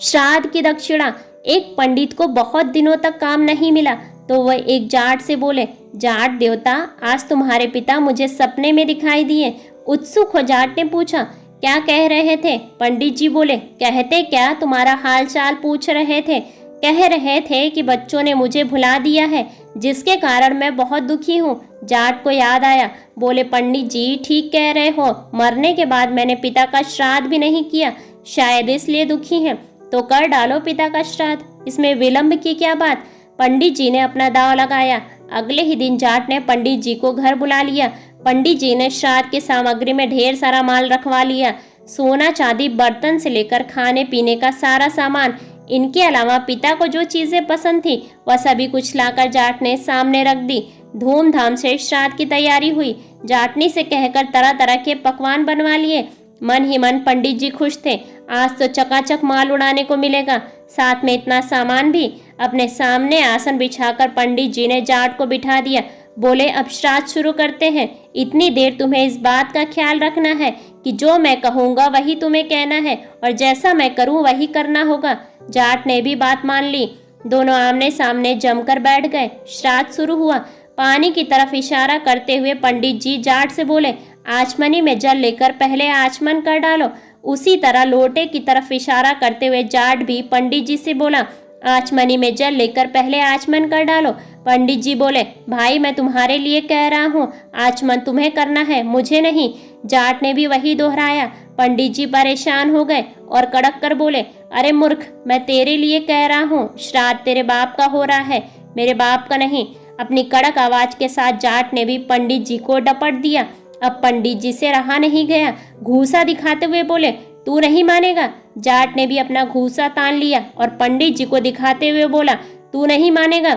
श्राद्ध की दक्षिणा। एक पंडित को बहुत दिनों तक काम नहीं मिला तो वह एक जाट से बोले, जाट देवता, आज तुम्हारे पिता मुझे सपने में दिखाई दिए। उत्सुक हो जाट ने पूछा, क्या कह रहे थे? पंडित जी बोले, कहते क्या, तुम्हारा हाल चाल पूछ रहे थे। कह रहे थे कि बच्चों ने मुझे भुला दिया है, जिसके कारण मैं बहुत दुखी हूँ। जाट को याद आया, बोले, पंडित जी ठीक कह रहे हो, मरने के बाद मैंने पिता का श्राद्ध भी नहीं किया, शायद इसलिए दुखी हैं। तो कर डालो पिता का श्राद्ध, इसमें विलंब की क्या बात। पंडित जी ने अपना दांव लगाया। अगले ही दिन जाट ने पंडित जी को घर बुला लिया। पंडित जी ने श्राद्ध की सामग्री में ढेर सारा माल रखवा लिया, सोना चांदी, बर्तन से लेकर खाने पीने का सारा सामान। इनके अलावा पिता को जो चीजें पसंद थी वह सभी कुछ लाकर जाट ने सामने रख दी। धूमधाम से श्राद्ध की तैयारी हुई। जाटनी से कहकर तरह तरह के पकवान बनवा लिए। मन ही मन पंडित जी खुश थे, आज तो चकाचक माल उड़ाने को मिलेगा, साथ में इतना सामान भी। अपने सामने आसन बिछाकर पंडित जी ने जाट को बिठा दिया। बोले, अब श्राद्ध शुरू करते हैं। इतनी देर तुम्हें इस बात का ख्याल रखना है कि जो मैं कहूँगा वही तुम्हें कहना है और जैसा मैं करूँ वही करना होगा। जाट ने भी बात मान ली। दोनों आमने सामने जमकर बैठ गए। श्राद्ध शुरू हुआ। पानी की तरफ इशारा करते हुए पंडित जी जाट से बोले, आचमनी में जल लेकर पहले आचमन कर डालो। उसी तरह लोटे की तरफ इशारा करते हुए जाट भी पंडित जी से बोला, आचमनी में जल लेकर पहले आचमन कर डालो। पंडित जी बोले, भाई मैं तुम्हारे लिए कह रहा हूँ, आचमन तुम्हें करना है, मुझे नहीं। जाट ने भी वही दोहराया। पंडित जी परेशान हो गए और कड़क कर बोले, अरे मूर्ख, मैं तेरे लिए कह रहा हूँ, श्राद्ध तेरे बाप का हो रहा है, मेरे बाप का नहीं। अपनी कड़क आवाज के साथ जाट ने भी पंडित जी को डपट दिया। अब पंडित जी से रहा नहीं गया, घूसा दिखाते हुए बोले, तू नहीं मानेगा। जाट ने भी अपना घूसा तान लिया और पंडित जी को दिखाते हुए बोला, तू नहीं मानेगा।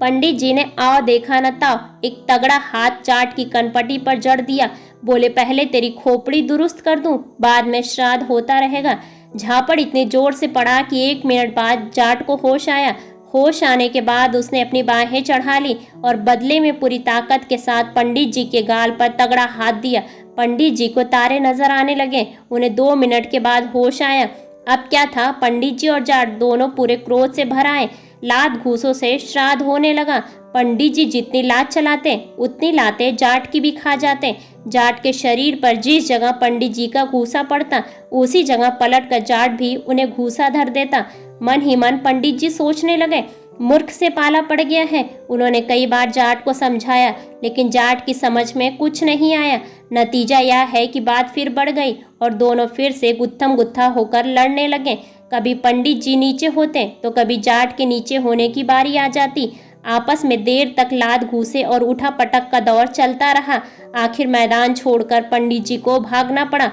पंडित जी ने आओ देखा न ताओ एक तगड़ा हाथ जाट की कनपटी पर जड़ दिया। बोले, पहले तेरी खोपड़ी दुरुस्त कर दूं, बाद में श्राद्ध होता रहेगा। झापड़ इतने जोर से पड़ा कि 1 मिनट बाद जाट को होश आया। होश आने के बाद उसने अपनी बाहें चढ़ा ली और बदले में पूरी ताकत के साथ पंडित जी के गाल पर तगड़ा हाथ दिया। पंडित जी को तारे नजर आने लगे। उन्हें 2 मिनट के बाद होश आया। अब क्या था, पंडित जी और जाट दोनों पूरे क्रोध से भर आए। लात घूसों से श्राद्ध होने लगा। पंडित जी जितनी लात चलाते उतनी लातें जाट की भी खा जाते। जाट के शरीर पर जिस जगह पंडित जी का घूसा पड़ता उसी जगह पलट कर जाट भी उन्हें घूसा धर देता। मन ही मन पंडित जी सोचने लगे, मूर्ख से पाला पड़ गया है। उन्होंने कई बार जाट को समझाया लेकिन जाट की समझ में कुछ नहीं आया। नतीजा यह है कि बात फिर बढ़ गई और दोनों फिर से गुत्थम गुत्था होकर लड़ने लगे। कभी पंडित जी नीचे होते तो कभी जाट के नीचे होने की बारी आ जाती। आपस में देर तक लात घूसे और उठा पटक का दौर चलता रहा। आखिर मैदान छोड़कर पंडित जी को भागना पड़ा।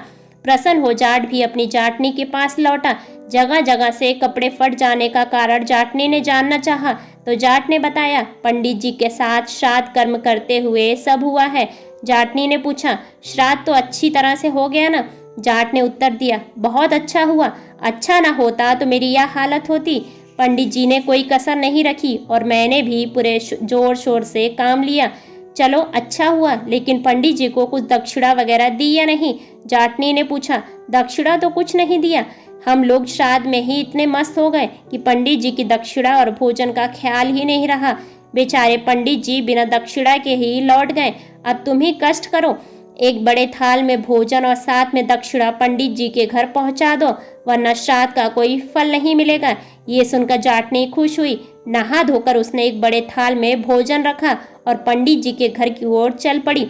प्रसन्न हो जाट भी अपनी जाटनी के पास लौटा। जगह जगह से कपड़े फट जाने का कारण जाटनी ने जानना चाहा तो जाट ने बताया, पंडित जी के साथ श्राद्ध कर्म करते हुए सब हुआ है। जाटनी ने पूछा, श्राद्ध तो अच्छी तरह से हो गया ना? जाट ने उत्तर दिया, बहुत अच्छा हुआ, अच्छा ना होता तो मेरी यह हालत होती। पंडित जी ने कोई कसर नहीं रखी और मैंने भी पूरे जोर शोर से काम लिया। चलो अच्छा हुआ, लेकिन पंडित जी को कुछ दक्षिणा वगैरह दी या नहीं? जाटनी ने पूछा, दक्षिणा तो कुछ नहीं दिया, हम लोग श्राद्ध में ही इतने मस्त हो गए कि पंडित जी की दक्षिणा और भोजन का ख्याल ही नहीं रहा। बेचारे पंडित जी बिना दक्षिणा के ही लौट गए। अब तुम ही कष्ट करो, एक बड़े थाल में भोजन और साथ में दक्षिणा पंडित जी के घर पहुंचा दो, वरना श्राद्ध का कोई फल नहीं मिलेगा। ये सुनकर जाटनी खुश हुई। नहा धोकर उसने एक बड़े थाल में भोजन रखा और पंडित जी के घर की ओर चल पड़ी।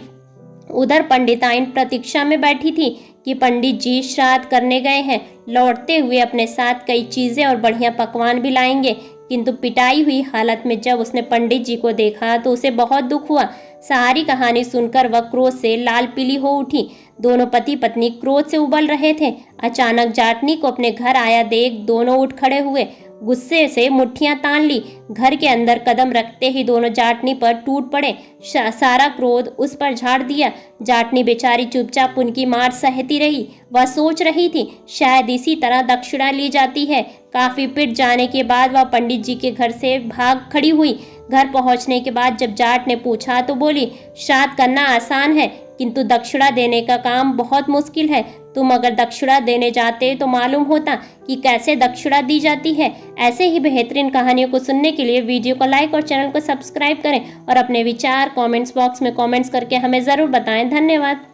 उधर पंडिताइन प्रतीक्षा में बैठी थी कि पंडित जी श्राद्ध करने गए हैं, लौटते हुए अपने साथ कई चीजें और बढ़िया पकवान भी लाएंगे। किंतु पिटाई हुई हालत में जब उसने पंडित जी को देखा तो उसे बहुत दुख हुआ। सारी कहानी सुनकर वह क्रोध से लाल पीली हो उठी। दोनों पति पत्नी क्रोध से उबल रहे थे। अचानक जाटनी को अपने घर आया देख दोनों उठ खड़े हुए, गुस्से से मुट्ठियां तान ली। घर के अंदर कदम रखते ही दोनों जाटनी पर टूट पड़े। सारा क्रोध उस पर झाड़ दिया। जाटनी बेचारी चुपचाप उनकी मार सहती रही। वह सोच रही थी शायद इसी तरह दक्षिणा ली जाती है। काफी पिट जाने के बाद वह पंडित जी के घर से भाग खड़ी हुई। घर पहुंचने के बाद जब जाट ने पूछा तो बोली, श्राद्ध करना आसान है किंतु दक्षिणा देने का काम बहुत मुश्किल है। तुम अगर दक्षिणा देने जाते तो मालूम होता कि कैसे दक्षिणा दी जाती है। ऐसे ही बेहतरीन कहानियों को सुनने के लिए वीडियो को लाइक और चैनल को सब्सक्राइब करें और अपने विचार कमेंट्स बॉक्स में कमेंट्स करके हमें ज़रूर बताएं। धन्यवाद।